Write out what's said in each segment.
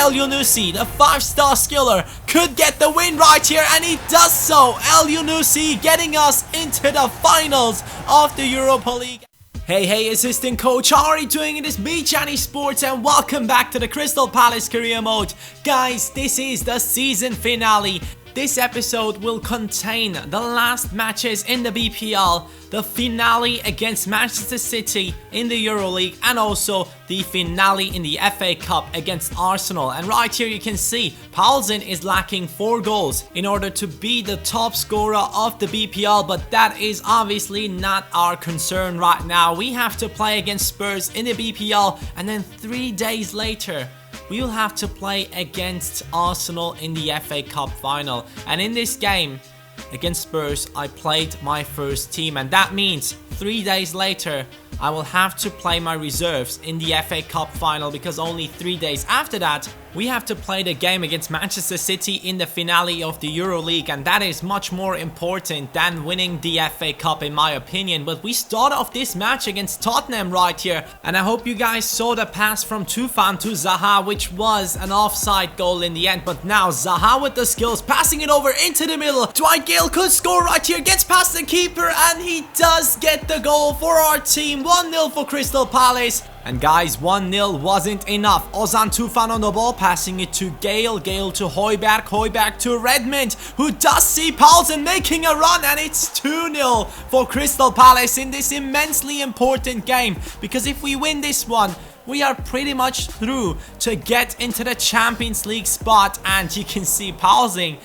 El-Yunusi, the 5-star skiller, could get the win right here, and he does so. El-Yunusi getting us into the finals of the Europa League. Hey, assistant coach, how are you doing? It is me, Johnny Sports, and welcome back to the Crystal Palace career mode. Guys, this is the season finale. This episode will contain the last matches in the BPL, the finale against Manchester City in the EuroLeague, and also the finale in the FA Cup against Arsenal. And right here you can see Poulsen is lacking 4 goals in order to be the top scorer of the BPL, but that is obviously not our concern right now. We have to play against Spurs in the BPL, and then 3 days later we will have to play against Arsenal in the FA Cup final. And in this game against Spurs, I played my first team, and that means 3 days later I will have to play my reserves in the FA Cup final, because only 3 days after that we have to play the game against Manchester City in the finale of the EuroLeague, and that is much more important than winning the FA Cup in my opinion. But we start off this match against Tottenham right here, and I hope you guys saw the pass from Tufan to Zaha, which was an offside goal in the end. But now Zaha with the skills, passing it over into the middle. Dwight Gale could score right here, gets past the keeper, and he does get the goal for our team. 1-0 for Crystal Palace. And guys, 1-0 wasn't enough. Ozan Tufan on the ball, passing it to Gale. Gale to Højbjerg. Højbjerg to Redmond, who does see Poulsen making a run. And it's 2-0 for Crystal Palace in this immensely important game. Because if we win this one, we are pretty much through to get into the Champions League spot. And you can see Poulsen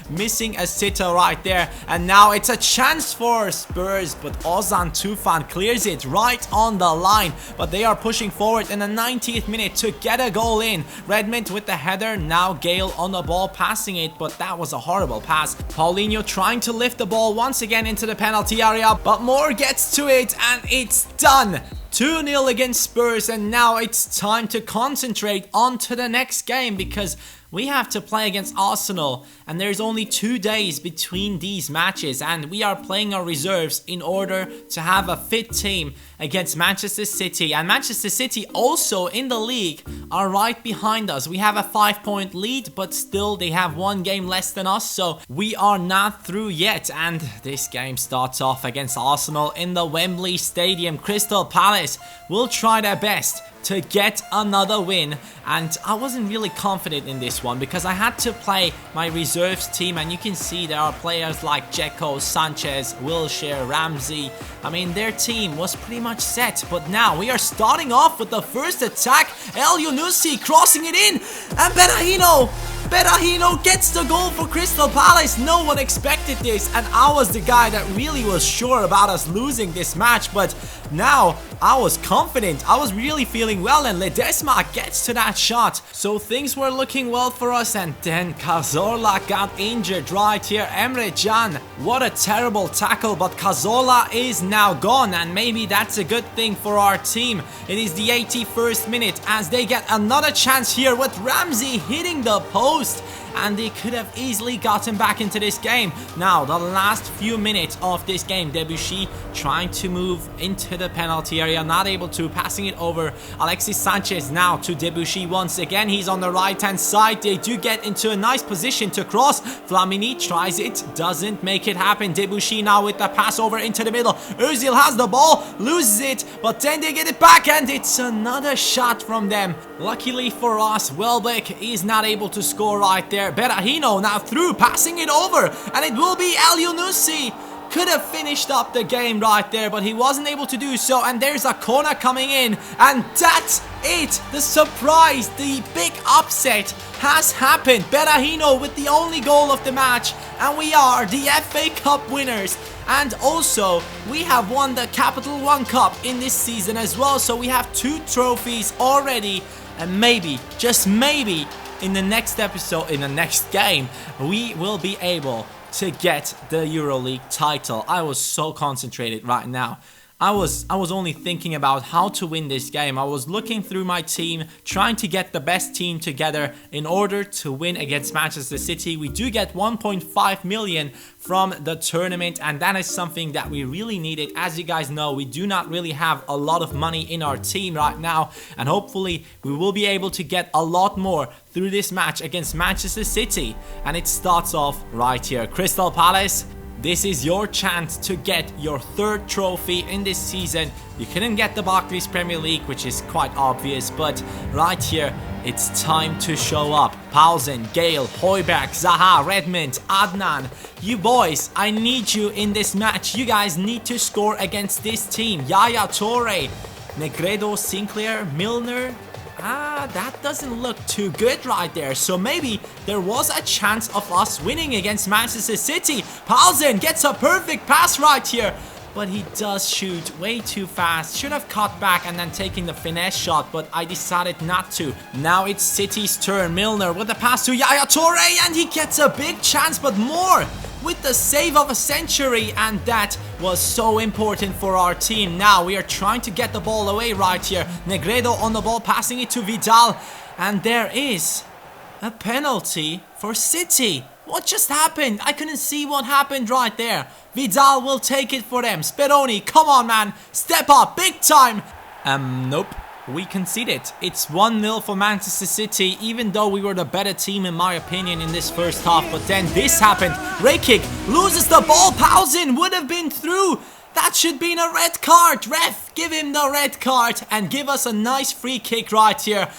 missing a sitter right there, and now it's a chance for Spurs, but Ozan Tufan clears it right on the line. But they are pushing forward in the 90th minute to get a goal in. Redmond with the header, now Gale on the ball passing it, but that was a horrible pass. Paulinho trying to lift the ball once again into the penalty area, but Moore gets to it, and it's done. 2-0 against Spurs, and now it's time to concentrate on to the next game, because we have to play against Arsenal, and there's only 2 days between these matches, and we are playing our reserves in order to have a fit team against Manchester City. And Manchester City also in the league are right behind us. We have a 5-point lead, but still they have 1 game less than us, so we are not through yet. And this game starts off against Arsenal in the Wembley Stadium. Crystal Palace will try their best to get another win, and I wasn't really confident in this one because I had to play my reserves team, and you can see there are players like Dzeko, Sanchez, Wilshere, Ramsey. I mean, their team was pretty much set, but now we are starting off with the first attack. El-Yunusi crossing it in, and Berahino gets the goal for Crystal Palace. No one expected this, and I was the guy that really was sure about us losing this match, but now I was confident. I was really feeling well, and Ledesma gets to that shot. So things were looking well for us, and then Cazorla got injured right here. Emre Can, what a terrible tackle, but Cazorla is now gone, and maybe that's a good thing for our team. It is the 81st minute as they get another chance here with Ramsey hitting the post, and they could have easily gotten back into this game. Now, the last few minutes of this game, Debuchy trying to move into the penalty area, not able to, passing it over. Alexis Sanchez now to Debuchy once again. He's on the right-hand side. They do get into a nice position to cross. Flamini tries it, doesn't make it happen. Debuchy now with the pass over into the middle. Özil has the ball, loses it, but then they get it back, and it's another shot from them. Luckily for us, Welbeck is not able to score right there. Berahino now through, passing it over, and it will be El-Yunusi. Could have finished up the game right there, but he wasn't able to do so, and there's a corner coming in, and that's it. The surprise, the big upset has happened. Berahino with the only goal of the match, and we are the FA Cup winners. And also, we have won the Capital One Cup in this season as well, so we have 2 trophies already, and maybe, just maybe, in the next episode, in the next game, we will be able to get the EuroLeague title. I was so concentrated right now. I was only thinking about how to win this game. I was looking through my team, trying to get the best team together in order to win against Manchester City. We do get 1.5 million from the tournament, and that is something that we really needed. As you guys know, we do not really have a lot of money in our team right now, and hopefully we will be able to get a lot more through this match against Manchester City. And it starts off right here. Crystal Palace, this is your chance to get your third trophy in this season. You couldn't get the Barclays Premier League, which is quite obvious, but right here, it's time to show up. Paulsen, Gale, Højbjerg, Zaha, Redmond, Adnan. You boys, I need you in this match. You guys need to score against this team. Yaya Toure, Negredo, Sinclair, Milner. That doesn't look too good right there. So maybe there was a chance of us winning against Manchester City. Paulsen gets a perfect pass right here, but he does shoot way too fast. Should have cut back and then taken the finesse shot, but I decided not to. Now it's City's turn. Milner with the pass to Yaya Toure, and he gets a big chance, but more with the save of a century, and that was so important for our team. Now we are trying to get the ball away right here. Negredo on the ball, passing it to Vidal, and there is a penalty for City. What just happened? I couldn't see what happened right there. Vidal will take it for them. Speroni, come on man, step up, big time. Nope. We conceded. It's 1-0 for Manchester City, even though we were the better team in my opinion in this first half. But then this happened. Rekic loses the ball. Paulsen would have been through. That should be a red card. Ref, give him the red card and give us a nice free kick right here.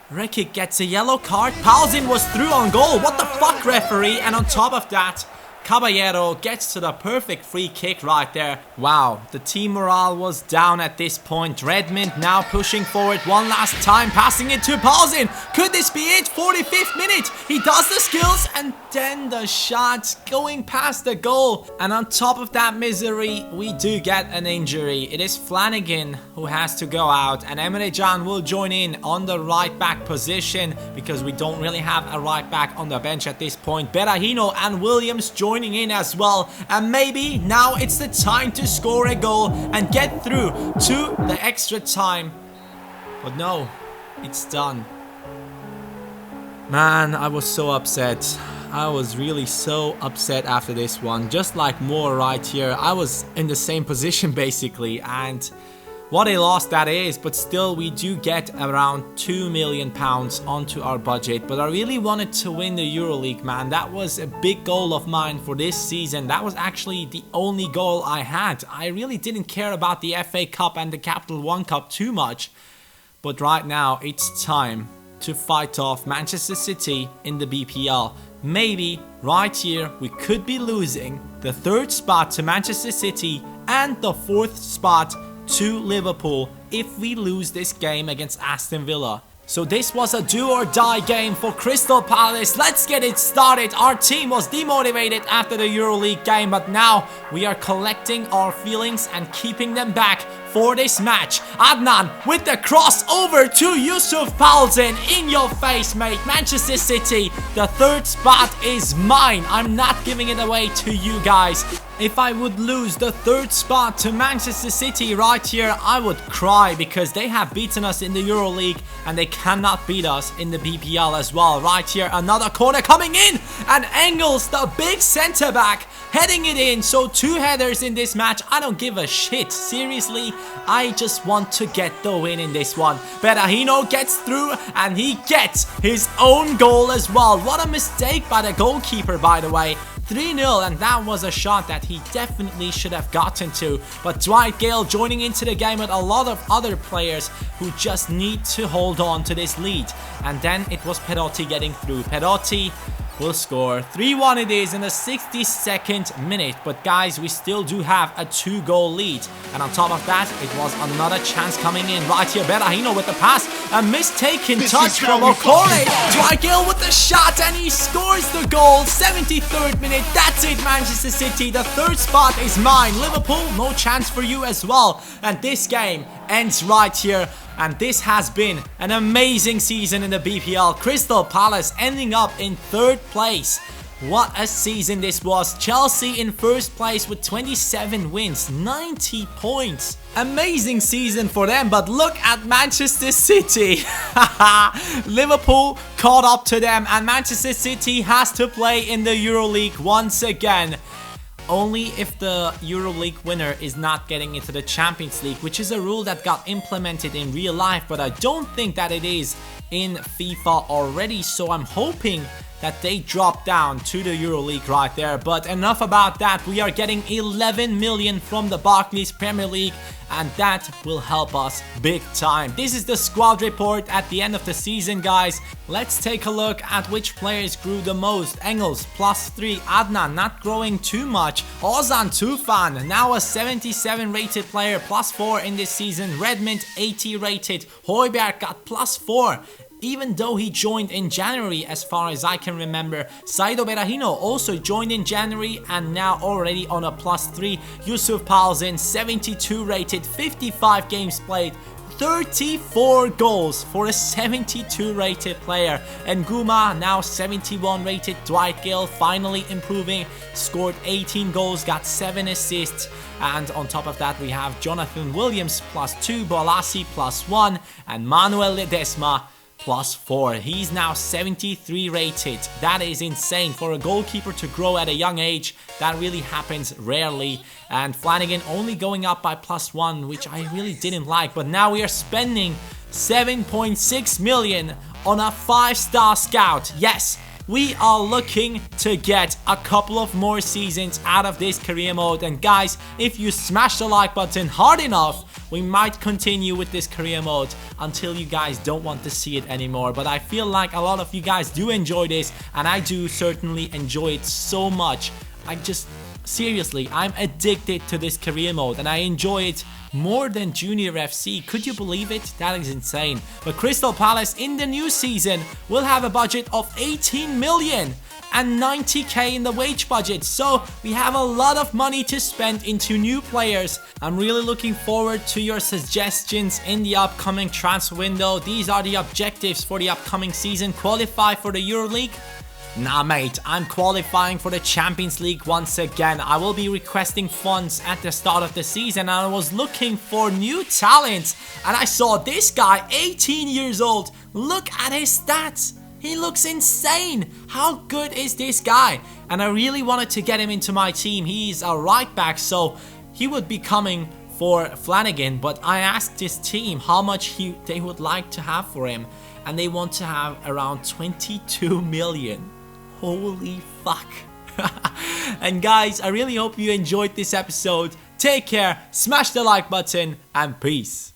Rekic gets a yellow card. Paulsen was through on goal. What the fuck, referee? And on top of that, Caballero gets to the perfect free kick right there. Wow, the team morale was down at this point. Redmond now pushing forward one last time, passing it to Paulsen. Could this be it? 45th minute. He does the skills and then the shot going past the goal. And on top of that misery, we do get an injury. It is Flanagan who has to go out, and Emre Can will join in on the right back position because we don't really have a right back on the bench at this point. Berahino and Williams joining in as well, and maybe now it's the time to score a goal and get through to the extra time. But no, it's done. Man, I was so upset. I was really so upset after this one. Just like Moore right here, I was in the same position basically, and what a loss that is. But still, we do get around £2 million onto our budget. But I really wanted to win the EuroLeague, man. That was a big goal of mine for this season. That was actually the only goal I had. I really didn't care about the FA Cup and the Capital One Cup too much. But right now, it's time to fight off Manchester City in the BPL. Maybe right here we could be losing the third spot to Manchester City and the fourth spot to Liverpool if we lose this game against Aston Villa. So this was a do or die game for Crystal Palace. Let's get it started. Our team was demotivated after the EuroLeague game, but now we are collecting our feelings and keeping them back for this match. Adnan with the cross over to Yusuf Paulsen. In your face, mate. Manchester City, the third spot is mine. I'm not giving it away to you guys. If I would lose the third spot to Manchester City right here, I would cry because they have beaten us in the EuroLeague and they cannot beat us in the BPL as well. Right here, another corner coming in, and Engels, the big centre back, heading it in. So 2 headers in this match. I don't give a shit. Seriously, I just want to get the win in this one. Berahino gets through and he gets his own goal as well. What a mistake by the goalkeeper, by the way. 3-0, and that was a shot that he definitely should have gotten to. But Dwight Gale joining into the game with a lot of other players who just need to hold on to this lead. And then it was Perotti getting through. Perotti will score. 3-1 it is in the 62nd minute. But guys, we still do have a 2-goal lead. And on top of that, it was another chance coming in. Right here, Berahino with the pass. A mistaken touch from Okore. Dwight Gale with the shot, and he scores the goal. 73rd minute. That's it, Manchester City. The third spot is mine. Liverpool, no chance for you as well. And this game ends right here. And this has been an amazing season in the BPL. Crystal Palace ending up in 3rd place. What a season this was. Chelsea in first place with 27 wins, 90 points. Amazing season for them, but look at Manchester City. Liverpool caught up to them and Manchester City has to play in the EuroLeague once again. Only if the EuroLeague winner is not getting into the Champions League, which is a rule that got implemented in real life, but I don't think that it is in FIFA already, so I'm hoping that they drop down to the EuroLeague right there. But enough about that. We are getting 11 million from the Barclays Premier League, and that will help us big time. This is the squad report at the end of the season, guys. Let's take a look at which players grew the most. Engels +3, Adnan not growing too much, Ozan Tufan now a 77 rated player, +4 in this season, Redmond 80 rated, Højbjerg got +4. Even though he joined in January, as far as I can remember. Saido Berahino also joined in January and now already on a +3. Yusuf Palzin 72 rated, 55 games played, 34 goals for a 72 rated player. And Guma now 71 rated. Dwight Gale finally improving, scored 18 goals, got 7 assists. And on top of that we have Jonathan Williams +2, Bolasi +1 and Manuel Ledesma +4. He's now 73 rated. That is insane for a goalkeeper to grow at a young age. That really happens rarely. And Flanagan only going up by +1, which I really didn't like. But now we are spending 7.6 million on a 5-star scout. Yes, we are looking to get a couple of more seasons out of this career mode. And guys, if you smash the like button hard enough, we might continue with this career mode until you guys don't want to see it anymore. But I feel like a lot of you guys do enjoy this, and I do certainly enjoy it so much. Seriously, I'm addicted to this career mode and I enjoy it more than Junior FC. Could you believe it? That is insane. But Crystal Palace in the new season will have a budget of 18 million and 90k in the wage budget. So we have a lot of money to spend into new players. I'm really looking forward to your suggestions in the upcoming transfer window. These are the objectives for the upcoming season. Qualify for the EuroLeague? Nah mate, I'm qualifying for the Champions League once again. I will be requesting funds at the start of the season and I was looking for new talents and I saw this guy, 18 years old. Look at his stats. He looks insane. How good is this guy? And I really wanted to get him into my team. He's a right back, so he would be coming for Flanagan, but I asked this team how much they would like to have for him and they want to have around 22 million. Holy fuck. And guys, I really hope you enjoyed this episode. Take care, smash the like button, and peace.